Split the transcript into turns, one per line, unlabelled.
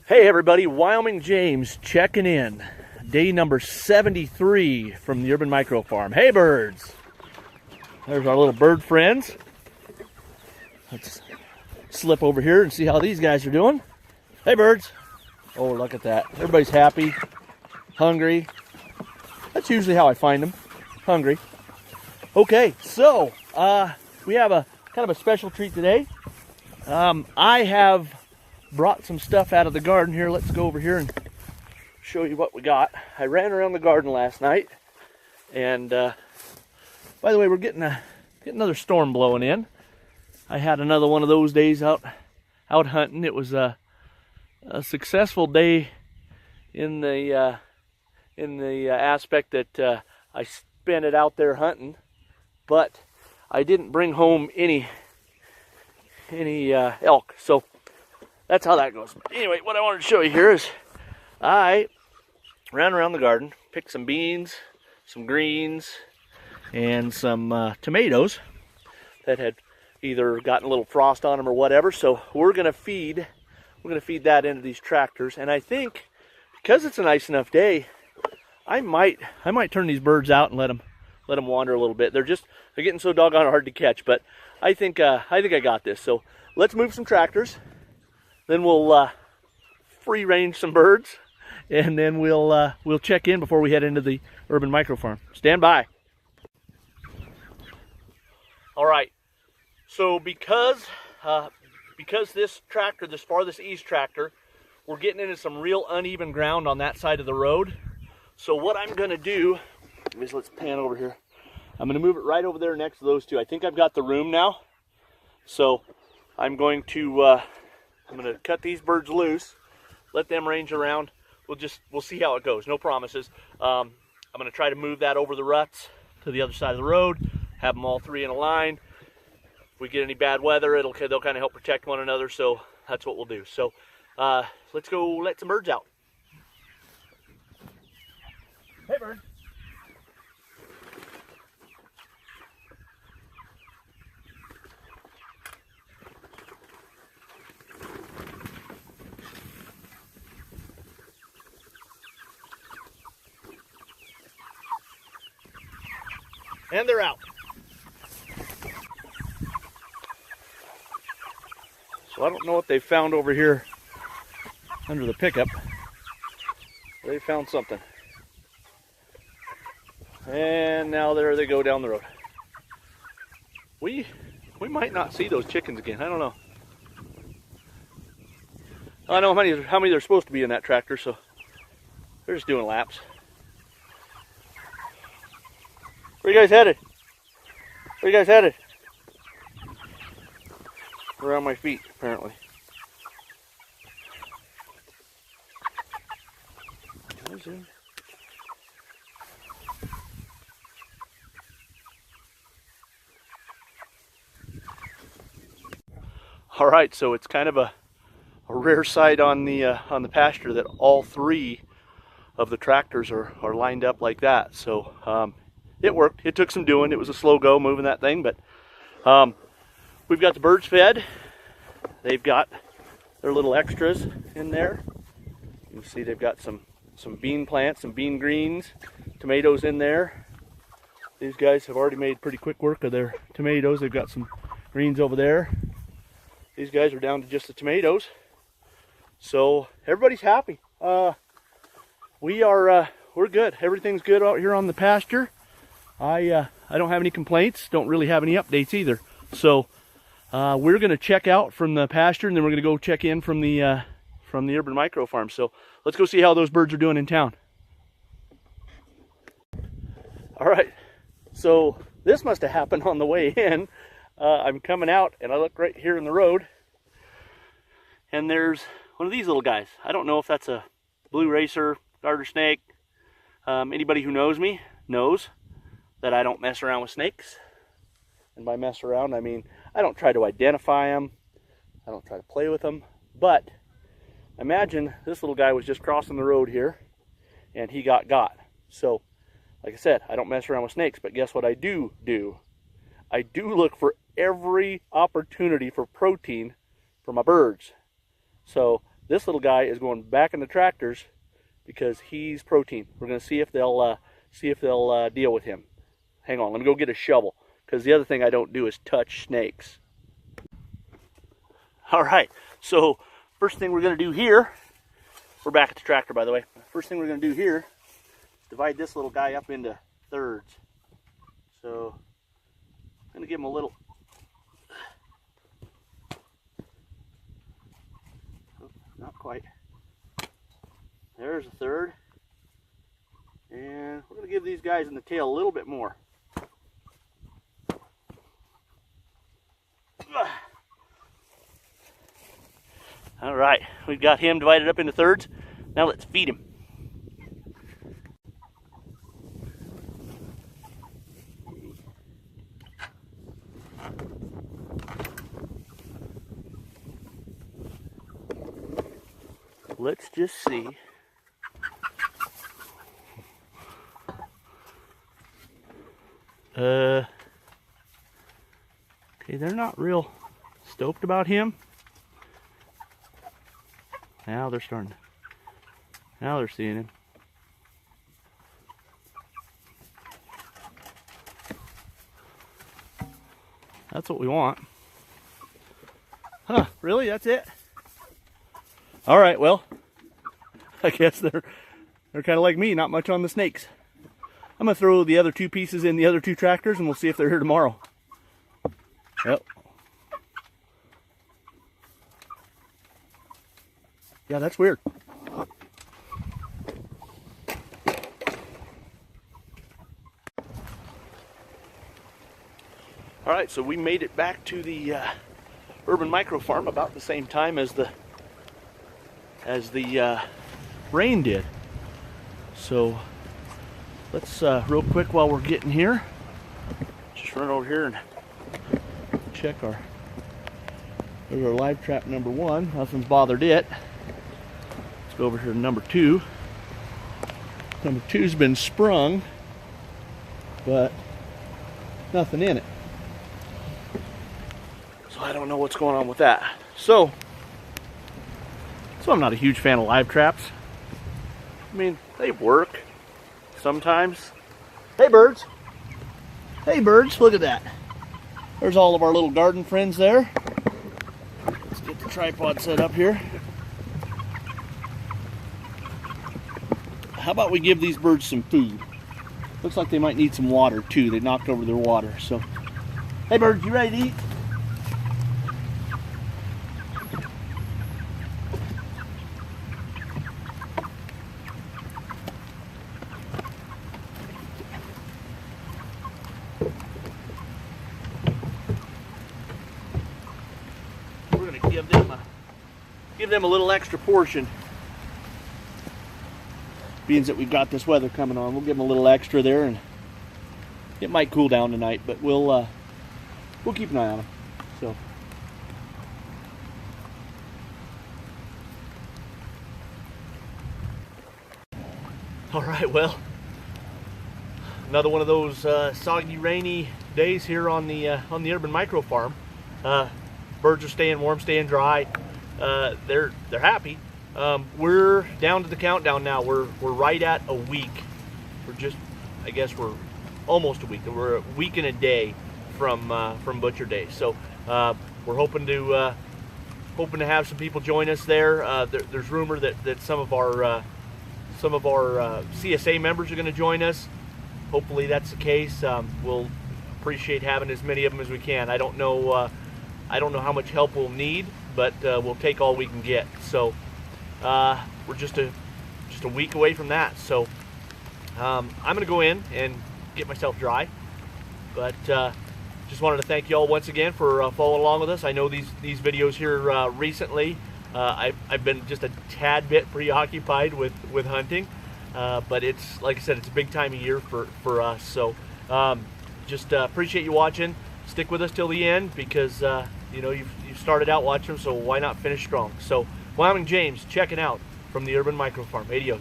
Hey everybody, Wyoming James checking in. Day number 73 from the Urban Micro Farm. Hey birds! There's our little bird friends. Let's slip over here and see how these guys are doing. Hey birds! Oh, look at that. Everybody's happy, hungry. That's usually how I find them, hungry. Okay, so we have a kind of a special treat today. I have brought some stuff out of the garden here. Let's go over here and show you what we got. I ran around the garden last night, and by the way, we're getting another storm blowing in. I had another one of those days out hunting. It was a successful day in the aspect that I spent it out there hunting, but I didn't bring home any elk. So that's how that goes. Anyway, what I wanted to show you here is I ran around the garden, picked some beans, some greens, and some tomatoes that had either gotten a little frost on them or whatever. So we're gonna feed that into these tractors. And I think because it's a nice enough day, I might turn these birds out and let them wander a little bit. They're getting so doggone hard to catch, but I think I got this. So let's move some tractors. Then we'll free range some birds, and then we'll check in before we head into the Urban Micro Farm. Stand by. All right. So because this tractor, this farthest east tractor, we're getting into some real uneven ground on that side of the road. So what I'm going to do is, let's pan over here. I'm going to move it right over there next to those two. I think I've got the room now. So I'm going to cut these birds loose, let them range around. We'll see how it goes. No promises. I'm going to try to move that over the ruts to the other side of the road, have them all three in a line. If we get any bad weather, they'll kind of help protect one another. So that's what we'll do. So let's go let some birds out. Hey bird. And they're out. So I don't know what they found over here under the pickup. They found something. And now there they go down the road. We might not see those chickens again. I don't know. I don't know how many there's supposed to be in that tractor, so they're just doing laps. Where you guys headed? Where you guys headed? We're on my feet, apparently. All right, so it's kind of a rare sight on the pasture that all three of the tractors are lined up like that. So it worked. It took some doing. It was a slow go moving that thing, but we've got the birds fed. They've got their little extras in there. You can see they've got some bean plants, some bean greens, tomatoes in there. These guys have already made pretty quick work of their tomatoes. They've got some greens over there. These guys are down to just the tomatoes. So everybody's happy. We're good. Everything's good out here on the pasture. I don't have any complaints. Don't really have any updates either. So we're going to check out from the pasture, and then we're going to go check in from the Urban Micro Farm. So let's go see how those birds are doing in town. All right. So this must have happened on the way in. I'm coming out, and I look right here in the road, and there's one of these little guys. I don't know if that's a blue racer, garter snake. Anybody who knows me knows that I don't mess around with snakes. And by mess around, I mean I don't try to identify them. I don't try to play with them. But imagine this little guy was just crossing the road here, and he got. So, like I said, I don't mess around with snakes, but guess what I do? I do look for every opportunity for protein for my birds. So This little guy is going back in the tractors because he's protein. We're going to see if they'll deal with him. Hang on, let me go get a shovel, because the other thing I don't do is touch snakes. All right, so first thing we're going to do here, we're back at the tractor, by the way. First thing we're going to do here is divide this little guy up into thirds. So I'm going to give him a little, not quite. There's a third. And we're going to give these guys in the tail a little bit more. All right, we've got him divided up into thirds. Now let's feed him. Let's just see. Okay, they're not real stoked about him. Now they're starting. Now they're seeing him. That's what we want. Huh, really? That's it? All right, well, I guess they're kind of like me, not much on the snakes. I'm gonna throw the other two pieces in the other two tractors and we'll see if they're here tomorrow. Yep. Yeah, that's weird. All right, so we made it back to the urban micro farm about the same time as the rain did. So let's real quick while we're getting here, just run over here and check there's our live trap number 1. Nothing's bothered it. Let's go over here to number 2. Number 2's been sprung, but nothing in it. So I don't know what's going on with that. So I'm not a huge fan of live traps. I mean, they work sometimes. Hey birds! Hey birds, look at that. There's all of our little garden friends there. Let's get the tripod set up here. How about we give these birds some food? Looks like they might need some water too. They knocked over their water. So, hey birds, you ready to eat? We're going to give them a little extra portion. Being that we've got this weather coming on, we'll give them a little extra there, and it might cool down tonight, but we'll keep an eye on them. So, all right, well, another one of those soggy, rainy days here on the urban micro farm. Birds are staying warm, staying dry. They're happy. We're down to the countdown now. We're right at a week. I guess we're almost a week. We're a week and a day from Butcher Day. So we're hoping to have some people join us there. There's rumor that some of our CSA members are going to join us. Hopefully that's the case. We'll appreciate having as many of them as we can. I don't know how much help we'll need, but we'll take all we can get. So we're just a week away from that. So I'm going to go in and get myself dry. But just wanted to thank you all once again for following along with us. I know these videos here recently, I've been just a tad bit preoccupied with hunting, but it's, like I said, it's a big time of year for us. So just appreciate you watching. Stick with us till the end, because you've started out watching them, so why not finish strong? So Wyoming James checking out from the Urban Micro Farm. Adios.